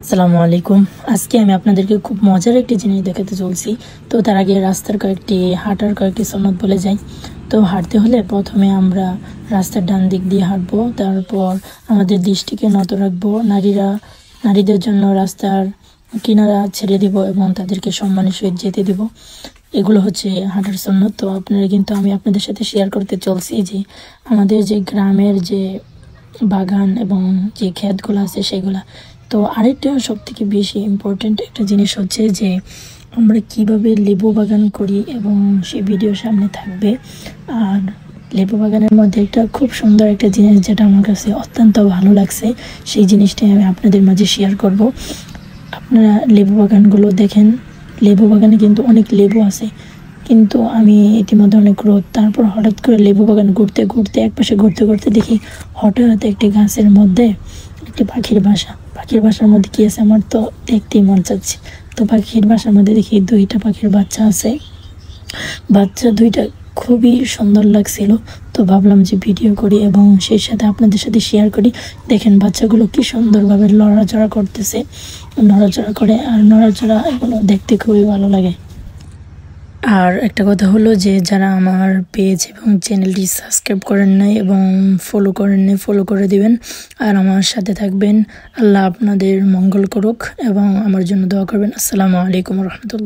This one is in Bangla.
আসসালামু আলাইকুম। আজকে আমি আপনাদেরকে খুব মজার একটি জিনিস দেখাতে চলছি। তো তার আগে রাস্তার হাঁটার কয়েকটি সুন্নত বলে যাই। তো হাঁটতে হলে প্রথমে আমরা রাস্তার ডান দিক দিয়ে হাঁটবো, তারপর আমাদের দৃষ্টিকে নত রাখবো। নারীদের জন্য রাস্তার কিনারা ছেড়ে দিব এবং তাদেরকে সম্মানের সহিত যেতে দিব। এগুলো হচ্ছে হাঁটার সুন্নত। তো আমি আপনাদের সাথে শেয়ার করতে চলছি যে আমাদের যে গ্রামের যে বাগান এবং যে ক্ষেতগুলো আছে সেগুলা। তো আরেকটা সব থেকে বেশি ইম্পর্ট্যান্ট একটা জিনিস হচ্ছে যে আমরা কিভাবে লেবু বাগান করি এবং সেই ভিডিও সামনে থাকবে। আর লেবু বাগানের মধ্যে একটা খুব সুন্দর একটা জিনিস যেটা আমার কাছে অত্যন্ত ভালো লাগছে, সেই জিনিসটাই আমি আপনাদের মাঝে শেয়ার করব। আপনারা লেবু বাগানগুলো দেখেন, লেবু বাগানে কিন্তু অনেক লেবু আছে, কিন্তু আমি ইতিমধ্যে অনেক রোদ, তারপর হঠাৎ করে লেবু বাগান একপাশে ঘুরতে ঘুরতে দেখি হঠাৎ একটি গাছের মধ্যে একটি পাখির বাসার মধ্যে কি আছে আমার তো দেখতেই মন চাচ্ছে। তো পাখির বাসার মধ্যে দেখি দুইটা পাখির বাচ্চা আছে, বাচ্চা দুইটা খুবই সুন্দর লাগছিল। তো ভাবলাম যে ভিডিও করি এবং সেই সাথে আপনাদের সাথে শেয়ার করি। দেখেন বাচ্চাগুলো কি সুন্দরভাবে নড়াচড়া করতেছে, নড়াচড়া এগুলো দেখতে খুবই ভালো লাগে। আর একটা কথা হলো যে যারা আমার পেজ এবং চ্যানেলটি সাবস্ক্রাইব করেন নাই এবং ফলো করেন নাই, ফলো করে দিবেন আর আমার সাথে থাকবেন। আল্লাহ আপনাদের মঙ্গল করুক এবং আমার জন্য দোয়া করবেন। আসসালামু আলাইকুম রহমতুল্লাহ।